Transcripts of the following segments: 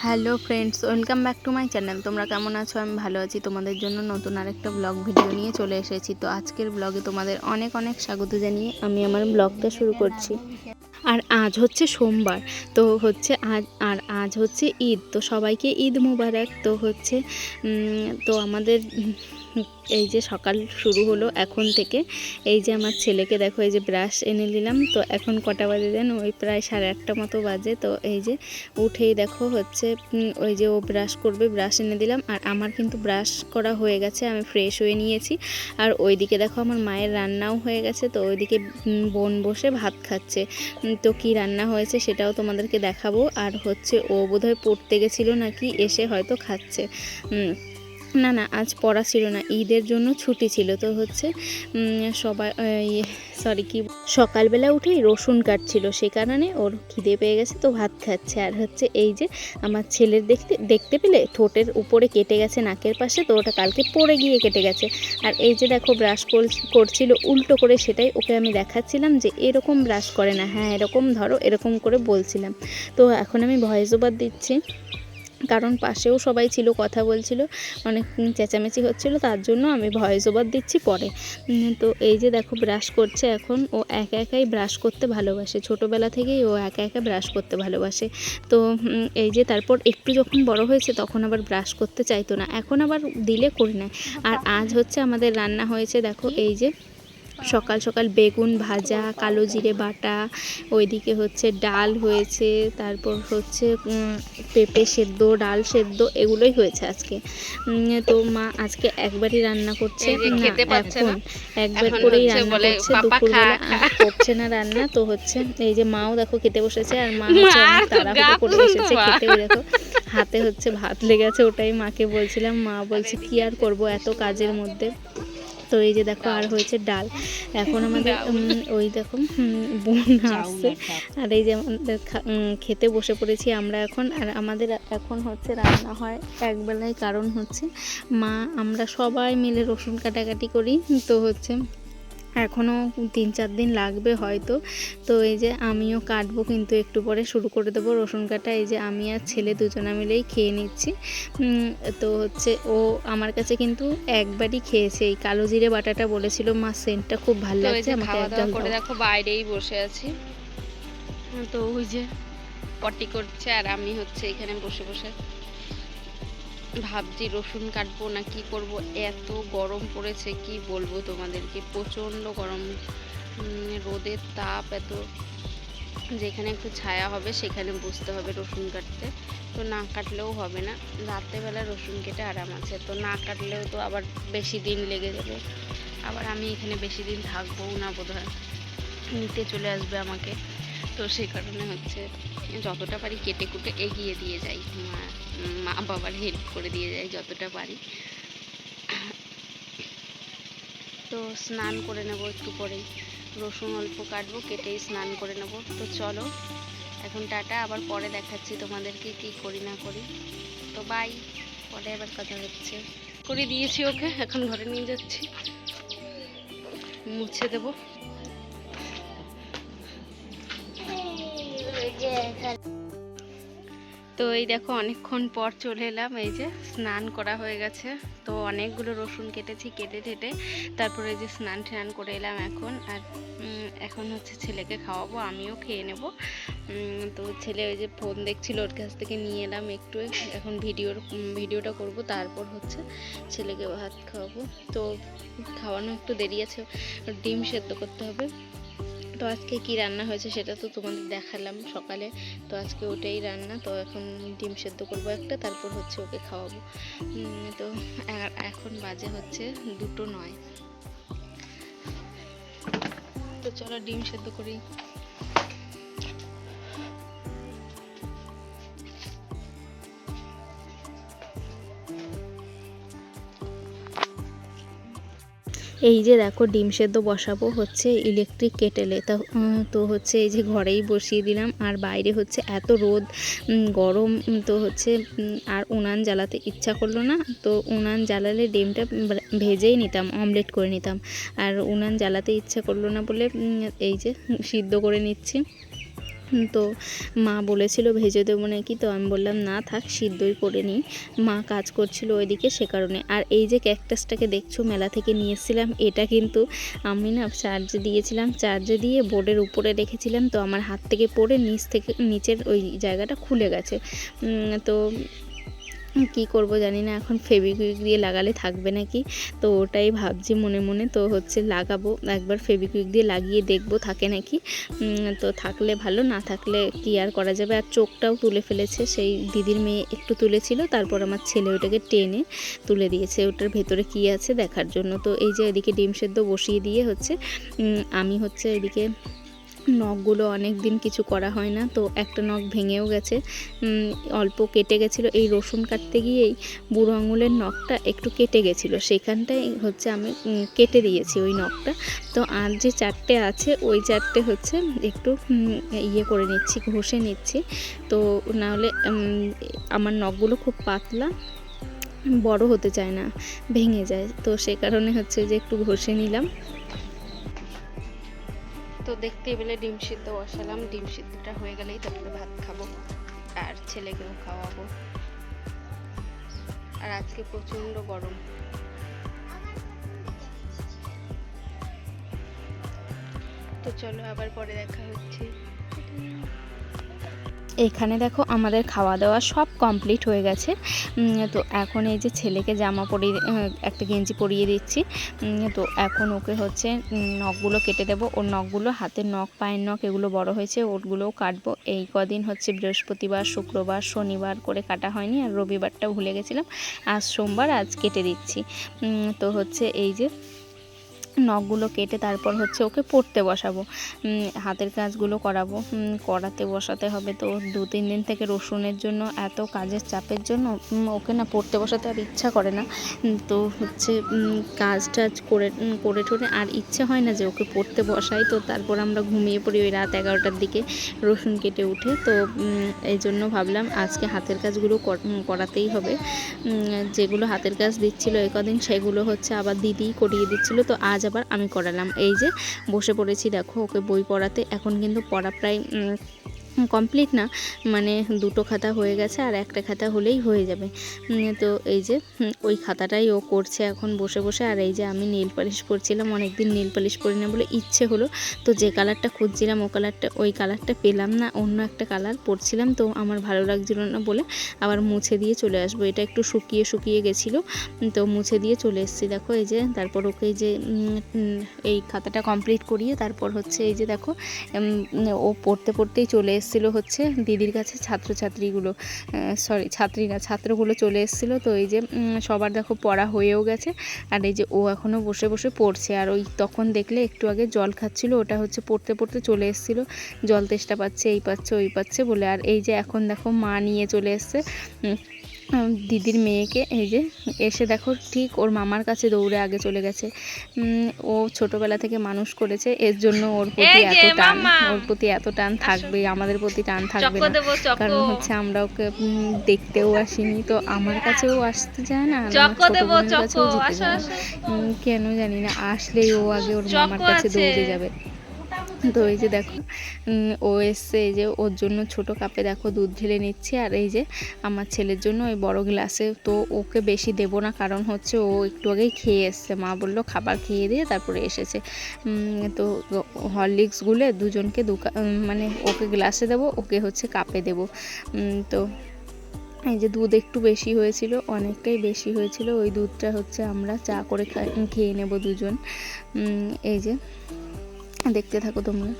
Hello friends, welcome back to my channel. তোমরা কেমন আছো? আমি ভালো আছি। তোমাদের জন্য নতুন আরেকটা ব্লগ ভিডিও নিয়ে চলে এসেছি। তো আজকের ব্লগে তোমাদের অনেক অনেক স্বাগত জানিয়ে আমি আমার ব্লগটা শুরু করছি। আর আজ হচ্ছে সোমবার, তো হচ্ছে আজ হচ্ছে ঈদ। তো সবাইকে ঈদ মোবারক। তো হচ্ছে তো আমাদের এই যে সকাল শুরু হলো এখন থেকে। এই যে আমার ছেলেকে দেখো, এই যে ব্রাশ এনে দিলাম। তো এখন কটা বাজে যেন, ওই প্রায় 8:30 মতো বাজে। তো এই যে উঠেই দেখো হচ্ছে ওই যে ও ব্রাশ করবে, ব্রাশ এনে দিলাম। আর আমার কিন্তু ব্রাশ করা হয়ে গেছে, আমি ফ্রেশ হয়ে নিয়েছি। আর ওইদিকে দেখো আমার মায়ের রান্নাও হয়ে গেছে। তো ওইদিকে বোন বসে ভাত খাচ্ছে। তো কি রান্না হয়েছে সেটাও তোমাদেরকে দেখাবো। আর হচ্ছে ও বোধহয় পড়তে গেছিলো নাকি, এসে হয়তো খাচ্ছে। না না, আজ পড়া ছিল না, ঈদের জন্য ছুটি ছিল। তো হচ্ছে সবাই কি সকালবেলা উঠেই রসুন কাটছিল, সে কারণে ওর খিদে পেয়ে গেছে, তো ভাত খাচ্ছে। আর হচ্ছে এই যে আমার ছেলের দেখতে পেলে ঠোঁটের উপরে কেটে গেছে নাকের পাশে, তো ওটা কালকে পড়ে গিয়ে কেটে গেছে। আর এই যে দেখো ব্রাশ করছিল উল্টো করে, সেটাই ওকে আমি দেখাচ্ছিলাম যে এরকম ব্রাশ করে না, হ্যাঁ এরকম ধরো, এরকম করে বলছিলাম। তো এখন আমি ভয়েস ওভার দিচ্ছি, কারণ পাশেও সবাই ছিল, কথা বলছিল, অনেক চেঁচামেচি হচ্ছিল, তার জন্য আমি ভয়েস ওভার দিচ্ছি পরে। তো এই যে দেখো ব্রাশ করছে এখন। ও একা একাই ব্রাশ করতে ভালোবাসে, ছোটোবেলা থেকেই ও একা একা ব্রাশ করতে ভালোবাসে। তো এই যে তারপর একটু যখন বড় হয়েছে তখন আবার ব্রাশ করতে চাইতো না, এখন আবার দিলে করে নেয়। আর আজ হচ্ছে আমাদের রান্না হয়েছে দেখো, এই যে সকাল সকাল বেগুন ভাজা, কালো জিরে বাটা, ওইদিকে হচ্ছে ডাল হয়েছে, তারপর হচ্ছে পেঁপে সেদ্ধ, ডাল সেদ্ধ, এগুলোই হয়েছে আজকে। তো মা আজকে একবারই রান্না করছে, এখন একবার করেই রান্না করছে, দুপুরবেলা করছে না রান্না। তো হচ্ছে এই যে মাও দেখো খেতে বসেছে, আর মা হচ্ছে অনেক তাড়াহুড়ো করে এসেছে খেতে। দেখো হাতে হচ্ছে ভাত লেগেছে, ওটাই মাকে বলছিলাম। মা বলছে কি আর করব এত কাজের মধ্যে। তো এই যে দেখো আর হয়েছে ডাল। এখন আমাদের ওই দেখো বোন আসছে, আর এই যে আমাদের খেতে বসে পড়েছি আমরা এখন। আর আমাদের এখন হচ্ছে রান্না হয় একবেলায়, কারণ হচ্ছে আমরা সবাই মিলে রসুন কাটাকাটি করি। তো হচ্ছে এখনও 3-4 দিন লাগবে হয়তো। তো এই যে আমিও কাটবো, কিন্তু একটু পরে শুরু করে দেবো রসুন কাটা। এই যে আমি আর ছেলে দুজনা মিলেই খেয়ে নিচ্ছি। তো হচ্ছে ও আমার কাছে কিন্তু একবারই খেয়েছে, এই কালো জিরে বাটাটা বলেছিল মা, সেন্টটা খুব ভালো লাগছে আমাকে। একদম করে দেখো বাইরেই বসে আছি, তো ওই যে পটি করছে, আর আমি হচ্ছে এখানে বসে বসে ভাবছি রসুন কাটবো না কি করব। এত গরম পড়েছে কি বলবো তোমাদেরকে, প্রচণ্ড গরম, রোদের তাপ এত, যেখানে একটু ছায়া হবে সেখানে বসতে হবে রসুন কাটতে। তো না কাটলেও হবে না, রাত্রেবেলা রসুন কেটে আরাম আছে, তো না কাটলেও তো আবার বেশি দিন লেগে যাবে, আবার আমি এখানে বেশি দিন থাকবো না বোধহয়, নিতে চলে আসবে আমাকে। তো সেই কারণে হচ্ছে যতটা পারি কেটে কুটে এগিয়ে দিয়ে যাই, মা বাবার হেল্প করে দিয়ে যাই যতটা পারি। তো স্নান করে নেব একটু পরেই, রসুন অল্প কাটবো, কেটেই স্নান করে নেব। তো চলো এখন টাটা, আবার পরে দেখাচ্ছি তোমাদেরকে কি করি না করি। তো বাই, পরে আবার কথা হচ্ছে। করে দিয়েছি ওকে, এখন ঘরে নিয়ে যাচ্ছি, মুছে দেবো। তো এই দেখো অনেকক্ষণ পর চলে এলাম, এই যে স্নান করা হয়ে গেছে। তো অনেকগুলো রসুন কেটেছি, কেটে ঠেটে তারপরে যে স্নান করে এলাম এখন। আর এখন হচ্ছে ছেলেকে খাওয়াবো, আমিও খেয়ে নেব। তো ছেলে ওই যে ফোন দেখছিল, ওর কাছ থেকে নিয়ে এলাম একটু, এখন ভিডিওটা করব, তারপর হচ্ছে ছেলেকে ভাত খাওয়াবো। তো খাওয়ানো একটু দেরি আছে, ডিম সেদ্ধ করতে হবে। তো আজকে কি রান্না হয়েছে সেটা তো তোমাদের দেখালাম সকালে, তো আজকে ওটাই রান্না। তো এখন ডিম সেদ্ধ করবো একটা, তারপর হচ্ছে ওকে খাওয়াবো। তো এখন বাজে হচ্ছে 2:09। তো চলো ডিম সেদ্ধ করি। এই যে দেখো ডিম সেদ্ধ বসাবো হচ্ছে ইলেকট্রিক কেটেলে। তো হচ্ছে এই যে ঘরেই বসিয়ে দিলাম। আর বাইরে হচ্ছে এত রোদ, গরম, তো হচ্ছে আর উনান জ্বালাতে ইচ্ছা করলো না। তো উনান জ্বালালে ডিমটা ভেজেই নিতাম, অমলেট করে নিতাম। আর উনান জ্বালাতে ইচ্ছা করলো না বলে এই যে সিদ্ধ করে নিচ্ছি। তো মা বলেছিল ভেজে দেবো নাকি, তো আমি বললাম না থাক, সিদ্ধই করে নিই। মা কাজ করছিল ওইদিকে, সে কারণে। আর এই যে ক্যাকটাসটাকে দেখছো মেলা থেকে নিয়ে এসেছিলাম, এটা কিন্তু আমি না চার্জে দিয়েছিলাম, চার্জে দিয়ে বোর্ডের উপরে রেখেছিলাম, তো আমার হাত থেকে পড়ে নিচের ওই জায়গাটা খুলে গেছে। তো কি করব জানি না, এখন ফেবিকুইক দিয়ে লাগালে থাকবে নাকি, তো ওটাই ভাবছি মনে মনে। তো হচ্ছে লাগাবো, একবার ফেবিকুইক দিয়ে লাগিয়ে দেখবো থাকে নাকি। তো থাকলে ভালো, না থাকলে কি আর করা যাবে। আর চোখটাও তুলে ফেলেছে, সেই দিদির মেয়ে একটু তুলেছিল, তারপর আমার ছেলে ওটাকে টেনে তুলে দিয়েছে ওটার ভেতরে কি আছে দেখার জন্য। তো এই যে এদিকে ডিম সেদ্ধ বসিয়ে দিয়ে হচ্ছে আমি হচ্ছে এদিকে নখগুলো অনেক দিন কিছু করা হয় না, তো একটা নখ ভেঙেও গেছে, অল্প কেটে গেছিলো। এই রসুন কাটতে গিয়েই বুড়ো আঙুলের নখটা একটু কেটে গেছিলো, সেখানটাই হচ্ছে আমি কেটে দিয়েছি ওই নখটা। তো আর যে 4টে আছে ওই 4টে হচ্ছে একটু ইয়ে করে নিচ্ছি, ঘষে নিচ্ছি। তো নাহলে আমার নখগুলো খুব পাতলা, বড় হতে চায় না, ভেঙে যায়, তো সে কারণে হচ্ছে যে একটু ঘষে নিলাম। তো দেখতে পেলে ডিম সিদ্ধ বসালাম, ডিম সিদ্ধটা হয়ে গেলেই তারপরে ভাত খাবো আর ছেলেকেও খাওয়াবো। আর আজকে প্রচন্ড গরম। তো চলো আবার পরে দেখা হচ্ছে। এখানে দেখো আমাদের খাওয়া দাওয়া সব কমপ্লিট হয়ে গেছে। তো এখন এই যে ছেলেকে জামা পরিয়ে, একটা গেঞ্জি পরিয়ে দিচ্ছি। তো এখন ওকে হচ্ছে নখগুলো কেটে দেবো, ওর নখগুলো, হাতের নখ, পায়ের নখ এগুলো বড় হয়েছে, ওগুলোও কাটবো। এই কদিন হচ্ছে বৃহস্পতিবার, শুক্রবার, শনিবার করে কাটা হয়নি, আর রবিবারটা ভুলে গেছিলাম, আজ সোমবার, আজ কেটে দিচ্ছি। তো হচ্ছে এই যে নখগুলো কেটে তারপর হচ্ছে ওকে পড়তে বসাবো, হাতের কাজগুলো করাবো, করাতে বসাতে হবে। তো 2-3 দিন থেকে রসুনের জন্য, এত কাজের চাপের জন্য ওকে না পড়তে বসাতে আর ইচ্ছা করে না। তো হচ্ছে কাজ টাজ করে ঠোরে আর ইচ্ছে হয় না যে ওকে পড়তে বসাই। তো তারপর আমরা ঘুমিয়ে পড়ি ওই রাত 11টার দিকে রসুন কেটে উঠে। তো এই জন্য ভাবলাম আজকে হাতের কাজগুলো করাতেই হবে। যেগুলো হাতের কাজ দিচ্ছিলো এই কদিন, সেগুলো হচ্ছে আবার দিদিই করিয়ে দিচ্ছিলো, তো আজ আবার আমি করালাম। এই যে বসে পড়েছি দেখো ওকে বই পড়াতে। এখন কিন্তু পড়া প্রায় কমপ্লিট না, মানে 2টো খাতা হয়ে গেছে, আর একটা খাতা হলেই হয়ে যাবে। তো এই যে ওই খাতাটাই ও করছে এখন বসে বসে। আর এই যে আমি নেল পালিশ করছিলাম, অনেকদিন নেল পালিশ করি না বলে ইচ্ছে হলো, তো যে কালারটা খুঁজছিলাম ওই কালারটা পেলাম না, অন্য একটা কালার পরছিলাম, তো আমার ভালো লাগছিল না বলে আবার মুছে দিয়ে চলে আসবো। এটা একটু শুকিয়ে গেছিলো, তো মুছে দিয়ে চলে এসেছি। দেখো এই যে তারপর ওকে যে এই খাতাটা কমপ্লিট করিয়ে তারপর হচ্ছে এই যে দেখো ও পড়তেই চলে এসেছিলো হচ্ছে দিদির কাছে। ছাত্রগুলো চলে এসেছিলো। তো এই যে সবার দেখো পড়া হয়েও গেছে, আর এই যে ও এখনও বসে বসে পড়ছে। আর ওই তখন দেখলে একটু আগে জল খাচ্ছিল, ওটা হচ্ছে পড়তে চলে এসেছিলো, জল তেষ্টা পাচ্ছে, এই পাচ্ছে ওই পাচ্ছে বলে। আর এই যে এখন দেখো মা নিয়ে চলে এসছে দিদির মেয়েকে। এই যে এসে দেখো ঠিক ওর মামার কাছে দৌড়ে আগে চলে গেছে। ও ছোটবেলা থেকে মানুষ করেছে, এর জন্য ওর প্রতি এত টান থাকবে, আমাদের প্রতি টান থাকবে না, কারণ হচ্ছে আমরা ওকে দেখতেও আসিনি, তো আমার কাছেও আসতে চায় না, ছোট বোনের কাছেও যেতে চায় না, কেন জানি না। আসলেই ও আগে ওর মামার কাছে দৌড়ে যাবে। তো এই যে দেখো ও এসছে, এই যে ওর জন্য ছোট কাপে দেখো দুধ ঢেলে নিচ্ছি, আর এই যে আমার ছেলের জন্য ওই বড় গ্লাসে। তো ওকে বেশি দেবো না, কারণ হচ্ছে ও একটু আগেই খেয়ে এসছে, মা বললো খাবার খেয়ে দিয়ে তারপরে এসেছে। তো হরলিক্স গুলে দুজনকে মানে ওকে গ্লাসে দেবো, ওকে হচ্ছে কাপে দেবো। তো এই যে দুধ একটু বেশি হয়েছিল, অনেকটাই বেশি হয়েছিল, ওই দুধটা হচ্ছে আমরা চা করে খেয়ে নেব দুজন। এই যে দেখতে থাকো তোমরা।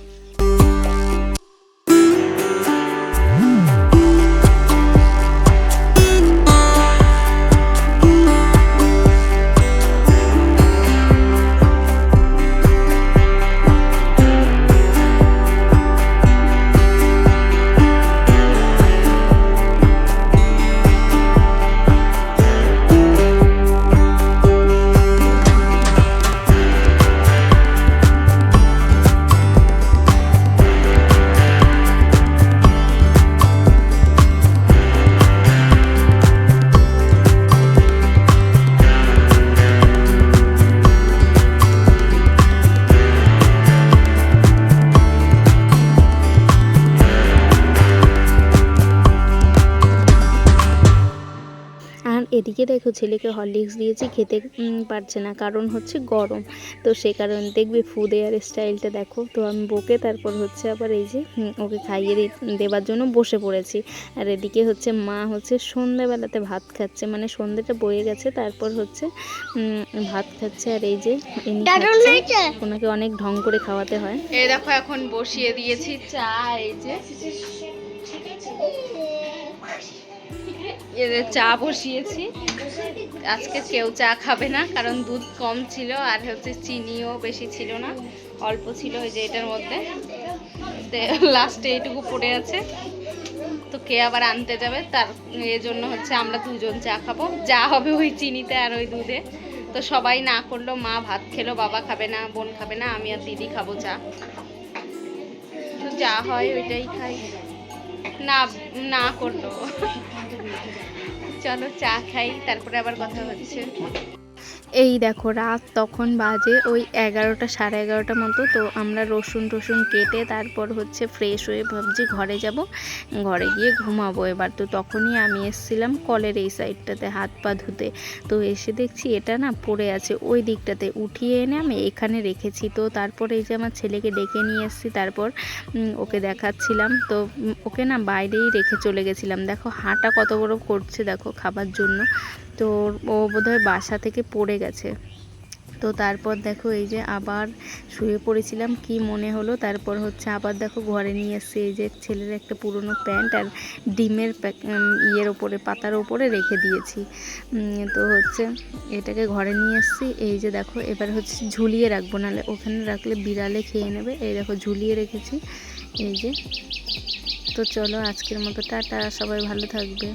এদিকে দেখো ছেলেকে হরলিক্স দিয়েছি, খেতে পারছে না, কারণ হচ্ছে গরম। তো সে কারণে দেখবে ফুড এয়ার স্টাইলটা দেখো। তো আমি বকে তারপর হচ্ছে আবার এই যে ওকে খাইয়ে দেবার জন্য বসে পড়েছি। আর এদিকে হচ্ছে মা হচ্ছে সন্ধ্যাবেলাতে ভাত খাচ্ছে, মানে সন্ধ্যেটা বয়ে গেছে, তারপর হচ্ছে ভাত খাচ্ছে। আর এই যে ইনি খাচ্ছে, ওনাকে অনেক ঢং করে খাওয়াতে হয়। এই দেখো এখন বসিয়ে দিয়েছি চা। এই যে চা বসিয়েছি। আজকে কেউ চা খাবে না, কারণ দুধ কম ছিল আর হচ্ছে চিনিও বেশি ছিল না, অল্প ছিল ওই যে এটার মধ্যে। লাস্টে এইটুকু পড়ে আছে, তো কে আবার আনতে যাবে, তার জন্য হচ্ছে আমরা দুজন চা খাবো। যা হবে ওই চিনিতে আর ওই দুধে। তো সবাই না করলো, মা ভাত খেলো, বাবা খাবে না, বোন খাবে না, আমি আর দিদি খাবো চা। তো যা হয় ওইটাই খাই। না না করলো। চলো চা খাই, তারপরে আবার কথা হচ্ছে। এই দেখো রাত তখন বাজে ওই 11টা সাড়ে 11টা মতো। তো আমরা রসুন টসুন কেটে তারপর হচ্ছে ফ্রেশ হয়ে ভাবছি ঘরে যাব, ঘরে গিয়ে ঘুমাবো এবার। তো তখনই আমি এসেছিলাম কলের এই সাইডটাতে হাত পা ধুতে। তো এসে দেখছি এটা না পড়ে আছে ওই দিকটাতে, উঠিয়ে এনে আমি এখানে রেখেছি। তো তারপর এই যে আমার ছেলেকে ডেকে নিয়ে এসেছি, তারপর ওকে দেখাচ্ছিলাম। তো ওকে না বাইরেই রেখে চলে গেছিলাম। দেখো হাঁটা কত বড় করছে দেখো খাবার জন্য। তো ও বোধহয় বাসা থেকে পড়ে গেছে। তো তারপর দেখো এই যে আবার শুয়ে পড়েছিলাম, কি মনে হলো, তারপর হচ্ছে আবার দেখো ঘরে নিয়ে এসেছি। এই যে ছেলের একটা পুরনো প্যান্ট আর ডিমের ইয়ের ওপরে, পাতার ওপরে রেখে দিয়েছি। তো হচ্ছে এটাকে ঘরে নিয়ে এসেছি। এই যে দেখো এবার হচ্ছে ঝুলিয়ে রাখবো, নাহলে ওখানে রাখলে বিড়ালে খেয়ে নেবে। এই দেখো ঝুলিয়ে রেখেছি এই যে। তো চলো আজকের মতো টাটা, সবাই ভালো থাকবে।